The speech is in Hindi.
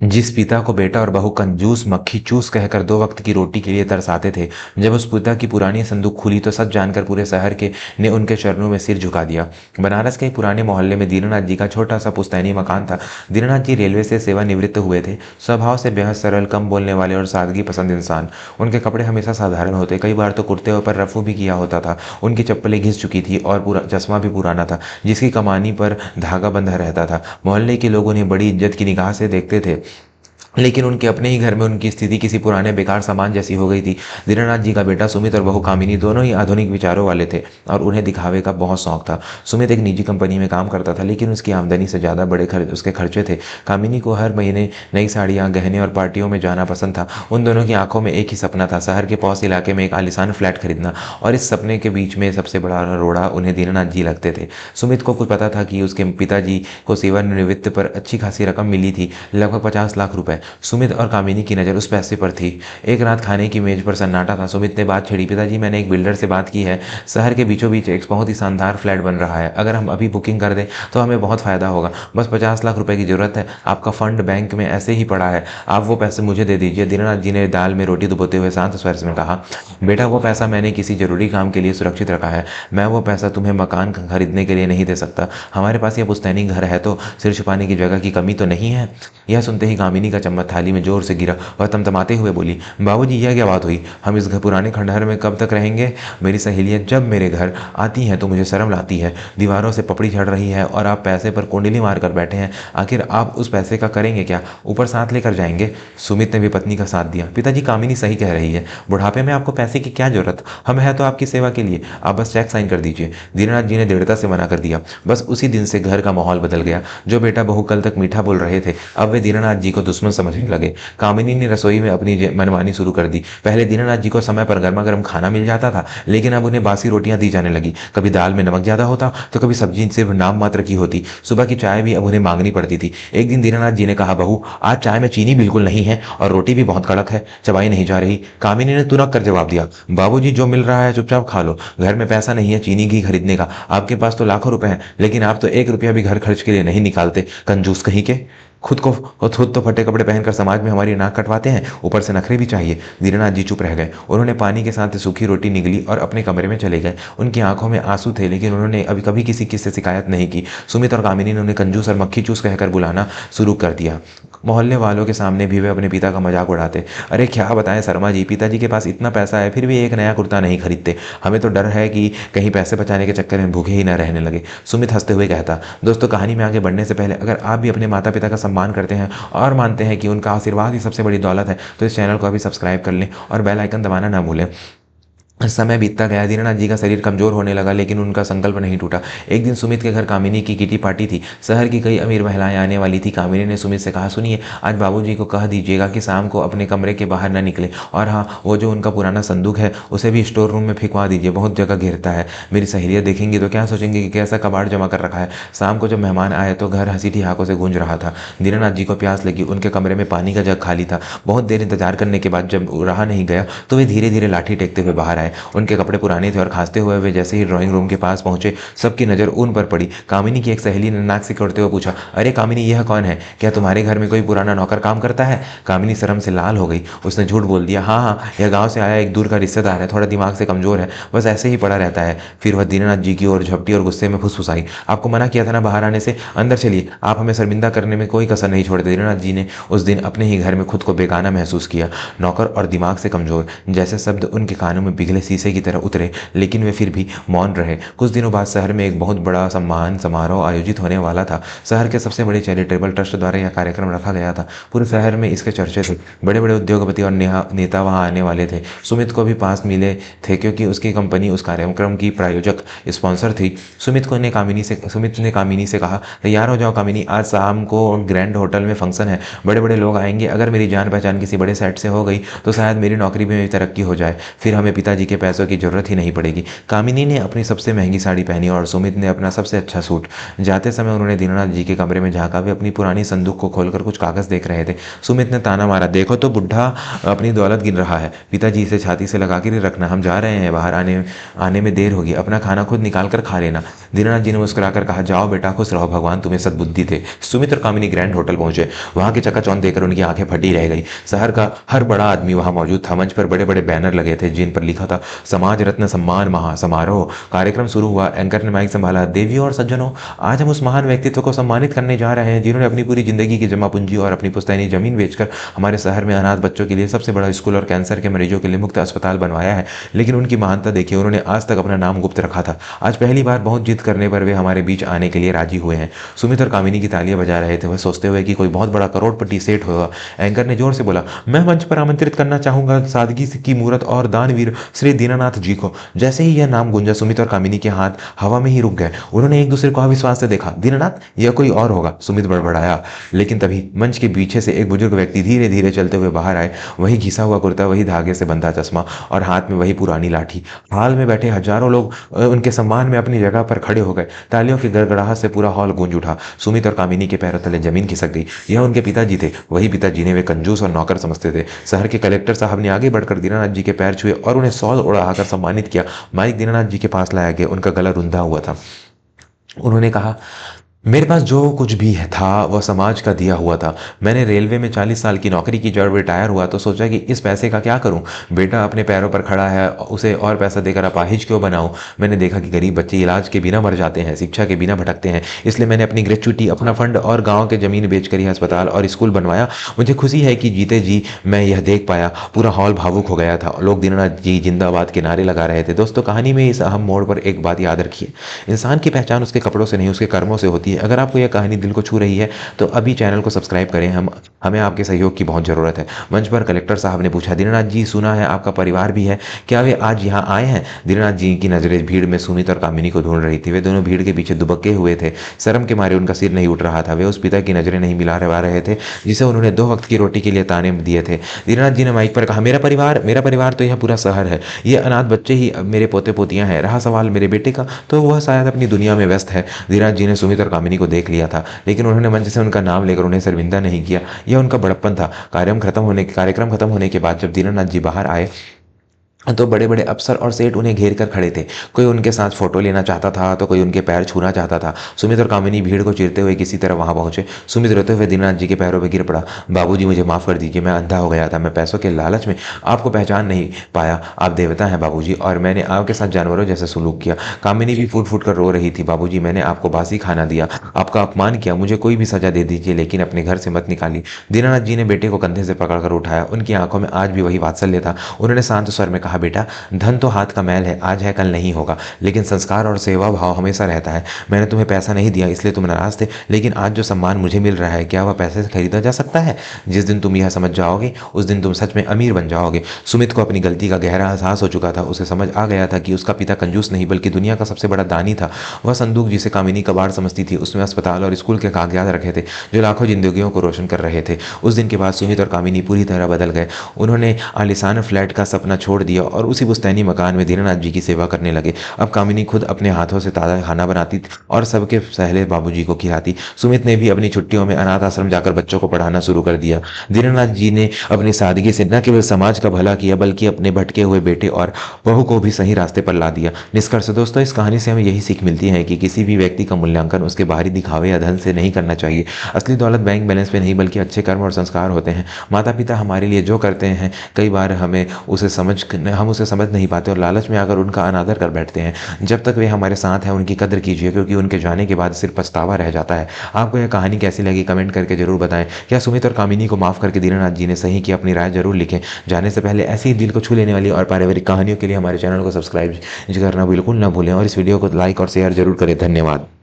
जिस पिता को बेटा और बहू कंजूस मक्खी चूस कहकर दो वक्त की रोटी के लिए तरसाते थे, जब उस पिता की पुरानी संदूक खुली तो सच जानकर पूरे शहर के ने उनके चरणों में सिर झुका दिया। बनारस के एक पुराने मोहल्ले में दीनानाथ जी का छोटा सा पुश्तैनी मकान था। दीनानाथ जी रेलवे से सेवानिवृत्त हुए थे। स्वभाव से बेहद सरल, कम बोलने वाले और सादगी पसंद इंसान। उनके कपड़े हमेशा साधारण होते, कई बार तो कुर्ते पर रफू भी किया होता था। उनकी चप्पलें घिस चुकी थी और पूरा चश्मा भी पुराना था, जिसकी कमानी पर धागा बंधा रहता था। मोहल्ले के लोग उन्हें बड़ी इज्जत की निगाह से देखते थे, लेकिन उनके अपने ही घर में उनकी स्थिति किसी पुराने बेकार सामान जैसी हो गई थी। दीनानाथ जी का बेटा सुमित और बहू कामिनी दोनों ही आधुनिक विचारों वाले थे और उन्हें दिखावे का बहुत शौक था। सुमित एक निजी कंपनी में काम करता था, लेकिन उसकी आमदनी से ज़्यादा बड़े उसके खर्चे थे। कामिनी को हर महीने नई साड़ियाँ, गहने और पार्टियों में जाना पसंद था। उन दोनों की आंखों में एक ही सपना था, शहर के पौष इलाके में एक आलिशान फ्लैट खरीदना। और इस सपने के बीच में सबसे बड़ा रोड़ा उन्हें दीनानाथ जी लगते थे। सुमित को कुछ पता था कि उसके पिताजी को सेवानिवृत्त पर अच्छी खासी रकम मिली थी, लगभग 50 लाख रुपए। सुमित और कामिनी की नज़र उस पैसे पर थी। एक रात खाने की मेज पर सन्नाटा था। सुमित ने बात छेड़ी, पिताजी मैंने एक बिल्डर से बात की है, शहर के बीचों बीच एक बहुत ही शानदार फ्लैट बन रहा है। अगर हम अभी बुकिंग कर दें तो हमें बहुत फ़ायदा होगा। बस 50 लाख रुपए की ज़रूरत है। आपका फंड बैंक में ऐसे ही पड़ा है, आप वो पैसे मुझे दे दीजिए। दीनानाथ जी ने दाल में रोटी डुबोते हुए शांत स्वर में कहा, बेटा वो पैसा मैंने किसी जरूरी काम के लिए सुरक्षित रखा है। मैं वो पैसा तुम्हें मकान खरीदने के लिए नहीं दे सकता। हमारे पास ये पुश्तैनी घर है तो सिर छुपाने की जगह की कमी तो नहीं है। यह सुनते ही कामिनी का चम्मच थाली में जोर से गिरा और तमतमाते हुए बोली, बाबूजी यह क्या बात हुई? हम इस पुराने खंडहर में कब तक रहेंगे? मेरी सहेलियां जब मेरे घर आती हैं तो मुझे शर्म लाती है। दीवारों से पपड़ी झड़ रही है और आप पैसे पर कुंडली मार कर बैठे हैं। आखिर आप उस पैसे का करेंगे क्या? ऊपर साथ लेकर जाएंगे? सुमित ने भी पत्नी का साथ दिया, पिताजी कामिनी सही कह रही है, बुढ़ापे में आपको पैसे की क्या जरूरत? हम है तो आपकी सेवा के लिए, आप बस चेक साइन कर दीजिए। दीनानाथ जी ने दृढ़ता से मना कर दिया। बस उसी दिन से घर का माहौल बदल गया। जो बेटा बहू कल तक मीठा बोल रहे थे, अब वे दीनानाथ जी को दुश्मन समझने लगे। कामिनी ने रसोई में अपनी मनमानी शुरू कर दी। पहले दीनानाथ जी को समय पर गर्मा गर्म खाना मिल जाता था, लेकिन अब उन्हें बासी रोटियां दी जाने लगी। कभी दाल में नमक ज्यादा होता तो कभी सब्जी सिर्फ नाम मात्र की होती। सुबह की चाय भी अब उन्हें मांगनी पड़ती थी। एक दिन दीनानाथ जी ने कहा, बहू आज चाय में चीनी बिल्कुल नहीं है और रोटी भी बहुत कड़क है, चबाई नहीं जा रही। कामिनी ने तुनक कर जवाब दिया, बाबूजी जो मिल रहा है चुपचाप खा लो। घर में पैसा नहीं है चीनी घी खरीदने का। आपके पास तो लाखों रुपए हैं, लेकिन आप तो 1 रुपया भी घर खर्च के लिए नहीं निकालते, कंजूस कहीं के। खुद तो फटे कपड़े पहनकर समाज में हमारी नाक कटवाते हैं, ऊपर से नखरे भी चाहिए। दीनानाथ जी चुप रह गए। उन्होंने पानी के साथ सूखी रोटी निगली और अपने कमरे में चले गए। उनकी आंखों में आंसू थे, लेकिन उन्होंने अभी कभी किसी से शिकायत नहीं की। सुमित और कामिनी ने उन्हें कंजूस और मक्खी चूस कहकर बुलाना शुरू कर दिया। मोहल्ले वालों के सामने भी वे अपने पिता का मजाक उड़ाते। अरे क्या बताएं शर्मा जी, पिताजी के पास इतना पैसा है फिर भी एक नया कुर्ता नहीं खरीदते। हमें तो डर है कि कहीं पैसे बचाने के चक्कर में भूखे ही न रहने लगे। सुमित हंसते हुए कहता, दोस्तों कहानी में आगे बढ़ने से पहले अगर आप भी अपने माता पिता का सम्मान करते हैं और मानते हैं कि उनका आशीर्वाद ही सबसे बड़ी दौलत है, तो इस चैनल को अभी सब्सक्राइब कर लें और बेल आइकन दबाना ना भूलें। समय बीतता गया। दीनानाथ जी का शरीर कमजोर होने लगा, लेकिन उनका संकल्प नहीं टूटा। एक दिन सुमित के घर कामिनी की किटी पार्टी थी। शहर की कई अमीर महिलाएं आने वाली थी। कामिनी ने सुमित से कहा, सुनिए आज बाबूजी को कह दीजिएगा कि शाम को अपने कमरे के बाहर न निकले, और हाँ वो जो उनका पुराना संदूक है उसे भी स्टोर रूम में फेंकवा दीजिए, बहुत जगह घेरता है। मेरी सहेलियाँ देखेंगी तो क्या सोचेंगे कि कैसा कबाड़ जमा कर रखा है। शाम को जब मेहमान आए तो घर हंसी ठिहाकों से गूंज रहा था। दीनानाथ जी को प्यास लगी। उनके कमरे में पानी का जग खाली था। बहुत देर इंतजार करने के बाद जब रहा नहीं गया तो वे धीरे धीरे लाठी टेकते हुए बाहर आए। उनके कपड़े पुराने थे और खांसते हुए वे जैसे ही ड्राइंग रूम के पास पहुंचे, सबकी नज़र उन पर पड़ी। कामिनी की एक सहेली ने नाक सिकोड़ते हुए पूछा, अरे कामिनी यह कौन है? क्या तुम्हारे घर में कोई पुराना नौकर काम करता है? कामिनी शर्म से लाल हो गई। उसने झूठ बोल दिया, हाँ हाँ यह गाँव से आया एक दूर का रिश्तेदार है, थोड़ा दिमाग से कमजोर है, बस ऐसे ही पड़ा रहता है। फिर वह दीनानाथ जी की ओर झपटी और गुस्से में फुसफुसाई, आपको मना किया था ना बाहर आने से, अंदर चलिए, आप हमें शर्मिंदा करने में कोई कसर नहीं छोड़ते। दीनानाथ जी ने उस दिन अपने ही घर में खुद को बेगाना महसूस किया। नौकर और दिमाग से कमजोर, जैसे शब्द उनके कानों में पिघले शीशे की तरह उतरे, लेकिन वे फिर भी मौन रहे। कुछ दिनों बाद शहर में एक बहुत बड़ा सम्मान समारोह आयोजित होने वाला था। शहर के सबसे बड़े चैरिटेबल ट्रस्ट द्वारा यह कार्यक्रम रखा गया था। पूरे शहर में इसके चर्चे थे। बड़े बड़े उद्योगपति और नेता वहां आने वाले थे। सुमित को भी पास मिले थे, क्योंकि उसकी कंपनी उस कार्यक्रम की प्रायोजक स्पॉन्सर थी। सुमित ने कामिनी से कहा, तैयार हो जाओ कामिनी, आज शाम को ग्रैंड होटल में फंक्शन है, बड़े बड़े लोग आएंगे। अगर मेरी जान पहचान किसी बड़े सेट से हो गई तो शायद मेरी नौकरी में तरक्की हो जाए, फिर हमें पिताजी के पैसों की जरूरत ही नहीं पड़ेगी। कामिनी ने अपनी सबसे महंगी साड़ी पहनी और सुमित ने अपना सबसे अच्छा सूट। जाते समय उन्होंने दीनानाथ जी के कमरे में झांका। वे अपनी पुरानी संदूक को खोलकर कुछ कागज देख रहे थे। सुमित ने ताना मारा, देखो तो बुढ़ा अपनी दौलत गिन रहा है। पिताजी इसे छाती से लगा कर ही रखना, हम जा रहे हैं, बाहर आने में देर होगी, अपना खाना खुद निकाल कर खा लेना। दीनानाथ जी ने मुस्कुराकर कहा, जाओ बेटा, खुश रहो, भगवान तुम्हें सद्बुद्धि थे। सुमित और कामिनी ग्रैंड होटल पहुंचे। वहां की चकाचौंध देखकर उनकी आंखें फटी रह गई। शहर का हर बड़ा आदमी वहां मौजूद था। मंच पर बड़े बड़े बैनर लगे थे जिन पर लिखा था समाज रत्न सम्मान महा समारोह। कार्यक्रम शुरू हुआ। एंकर ने माइक संभाला, देवियों और सज्जनों, आज हम उस महान व्यक्तित्व को सम्मानित करने जा रहे हैं जिन्होंने अपनी पूरी जिंदगी की जमा पूंजी और अपनी पुश्तैनी जमीन बेचकर हमारे शहर में अनाथ बच्चों के लिए सबसे बड़ा स्कूल और कैंसर के मरीजों के लिए मुफ्त अस्पताल बनवाया है। लेकिन उनकी महानता देखिए, उन्होंने आज तक अपना नाम गुप्त रखा था। आज पहली बार बहुत जिद करने पर वे हमारे बीच आने के लिए राजी हुए हैं। सुमित और कामिनी की तालियां बजा रहे थे, वह सोचते हुए कि कोई बहुत बड़ा करोड़पति सेठ होगा। एंकर ने जोर से बोला, मैं मंच पर आमंत्रित करना चाहूंगा सादगी की मूरत और दानवीर श्री दीनानाथ जी को। जैसे ही यह नाम गूंजा, सुमित और कामिनी के हाथ हवा में ही रुक गए। उन्होंने एक दूसरे को अविश्वास से देखा। दीनानाथ, यह कोई और होगा, सुमित बड़बड़ाया। लेकिन तभी मंच के पीछे से एक बुजुर्ग व्यक्ति धीरे धीरे चलते हुए बाहर आए। वही घिसा हुआ कुर्ता, वही धागे से बंधा चश्मा और हाथ में वही पुरानी लाठी। हाल में बैठे हजारों लोग उनके सम्मान में अपनी जगह पर खड़े हो गए। तालियों की गड़गड़ाहट से पूरा हॉल गूंज उठा। सुमित और कामिनी के पैरों तले जमीन खिसक गई। यह उनके पिताजी थे, वही पिताजी ने वे कंजूस और नौकर समझते थे। शहर के कलेक्टर साहब ने आगे बढ़कर दीनानाथ जी के पैर छुए और उन्हें शॉल उड़ाकर सम्मानित किया। माइक दीनानाथ जी के पास लाया गया। उनका गला रुंधा हुआ था। उन्होंने कहा, मेरे पास जो कुछ भी था वह समाज का दिया हुआ था। मैंने रेलवे में 40 साल की नौकरी की, जब रिटायर हुआ तो सोचा कि इस पैसे का क्या करूं। बेटा अपने पैरों पर खड़ा है, उसे और पैसा देकर अपाहिज क्यों बनाऊं। मैंने देखा कि गरीब बच्चे इलाज के बिना मर जाते हैं, शिक्षा के बिना भटकते हैं, इसलिए मैंने अपनी ग्रेच्युटी, अपना फंड और गाँव के जमीन बेचकर यह अस्पताल और स्कूल बनवाया। मुझे खुशी है कि जीते जी मैं यह देख पाया। पूरा हॉल भावुक हो गया था। लोग दीनानाथ जी जिंदाबाद के नारे लगा रहे थे। दोस्तों, कहानी में इस अहम मोड़ पर एक बात याद रखिए, इंसान की पहचान उसके कपड़ों से नहीं, उसके कर्मों से होती है। अगर आपको यह कहानी दिल को छू रही है तो अभी चैनल को सब्सक्राइब करें। हमें आपके सहयोग की बहुत ज़रूरत है। मंच पर कलेक्टर साहब ने पूछा, दीनानाथ जी, सुना है आपका परिवार भी है, क्या वे आज यहाँ आए हैं। दीनानाथ जी की नजरें भीड़ में सुमित और कामिनी को ढूंढ रही थी। वे दोनों भीड़ के पीछे दुबके हुए थे। शर्म के मारे उनका सिर नहीं उठ रहा था। वे उस पिता की नजरें नहीं मिला रहे थे जिसे उन्होंने 2 वक्त की रोटी के लिए ताने दिए थे। दीनानाथ जी ने माइक पर कहा, मेरा परिवार तो यह पूरा शहर है। ये अनाथ बच्चे ही मेरे पोते पोतियां हैं। रहा सवाल मेरे बेटे का, तो वह शायद अपनी दुनिया में व्यस्त है। दीनानाथ जी ने सुमित और कामिनी को देख लिया था, लेकिन उन्होंने मंच से उनका नाम लेकर उन्हें शर्मिंदा नहीं किया। यह उनका बड़प्पन था। कार्यक्रम खत्म होने के बाद जब दीनानाथ जी बाहर आए तो बड़े बड़े अफसर और सेठ उन्हें घेर कर खड़े थे। कोई उनके साथ फोटो लेना चाहता था तो कोई उनके पैर छूना चाहता था। सुमित और कामिनी भीड़ को चीरते हुए किसी तरह वहां पहुंचे। सुमित रोते हुए दीनानाथ जी के पैरों पर गिर पड़ा। बाबूजी, मुझे माफ कर दीजिए, मैं अंधा हो गया था। मैं पैसों के लालच में आपको पहचान नहीं पाया। आप देवता हैं बाबूजी, और मैंने आपके साथ जानवरों जैसे सुलूक किया। कामिनी भी फूट फूट कर रो रही थी। बाबूजी, मैंने आपको बासी खाना दिया, आपका अपमान किया, मुझे कोई भी सजा दे दीजिए, लेकिन अपने घर से मत निकालिए। दीनानाथ जी ने बेटे को कंधे से पकड़कर उठाया। उनकी आंखों में आज भी वही वात्सल्य था। उन्होंने शांत स्वर में कहा, बेटा, धन तो हाथ का मैल है, आज है कल नहीं होगा, लेकिन संस्कार और सेवा भाव हमेशा रहता है। मैंने तुम्हें पैसा नहीं दिया इसलिए तुम नाराज थे, लेकिन आज जो सम्मान मुझे मिल रहा है, क्या वह पैसे से खरीदा जा सकता है। जिस दिन तुम यह समझ जाओगे उस दिन तुम सच में अमीर बन जाओगे। सुमित को अपनी गलती का गहरा एहसास हो चुका था। उसे समझ आ गया था कि उसका पिता कंजूस नहीं बल्कि दुनिया का सबसे बड़ा दानी था। वह संदूक जिसे कामिनी कबाड़ समझती थी, उसमें अस्पताल और स्कूल के कागजात रखे थे जो लाखों जिंदगियों को रोशन कर रहे थे। उस दिन के बाद सुमित और कामिनी पूरी तरह बदल गए। उन्होंने आलिशान फ्लैट का सपना छोड़ दिया और उसी पुश्तैनी मकान में दीनानाथ जी की सेवा करने लगे। अब कामिनी खुद अपने हाथों से ताज़ा खाना बनाती और सबके पहले बाबूजी को खिलाती। सुमित ने भी अपनी छुट्टियों में अनाथ आश्रम जाकर बच्चों को पढ़ाना शुरू कर दिया। दीनानाथ जी ने अपनी सादगी से न केवल समाज का भला किया बल्कि अपने भटके हुए बेटे और बहू को भी सही रास्ते पर ला दिया। निष्कर्ष दोस्तों, इस कहानी से हमें यही सीख मिलती है कि किसी भी व्यक्ति का मूल्यांकन उसके बाहरी दिखावे या धन से नहीं करना चाहिए। असली दौलत बैंक बैलेंस पे नहीं बल्कि अच्छे कर्म और संस्कार होते हैं। माता पिता हमारे लिए जो करते हैं कई बार हम उसे समझ नहीं पाते और लालच में आकर उनका अनादर कर बैठते हैं। जब तक वे हमारे साथ हैं उनकी कदर कीजिए, क्योंकि उनके जाने के बाद सिर्फ पछतावा रह जाता है। आपको यह कहानी कैसी लगी कमेंट करके जरूर बताएं। क्या सुमित और कामिनी को माफ करके दीनानाथ जी ने सही किया? अपनी राय जरूर लिखें। जाने से पहले ऐसी ही दिल को छू लेने वाली और पारिवारिक कहानियों के लिए हमारे चैनल को सब्सक्राइब करना बिल्कुल ना भूलें और इस वीडियो को लाइक और शेयर जरूर करें। धन्यवाद।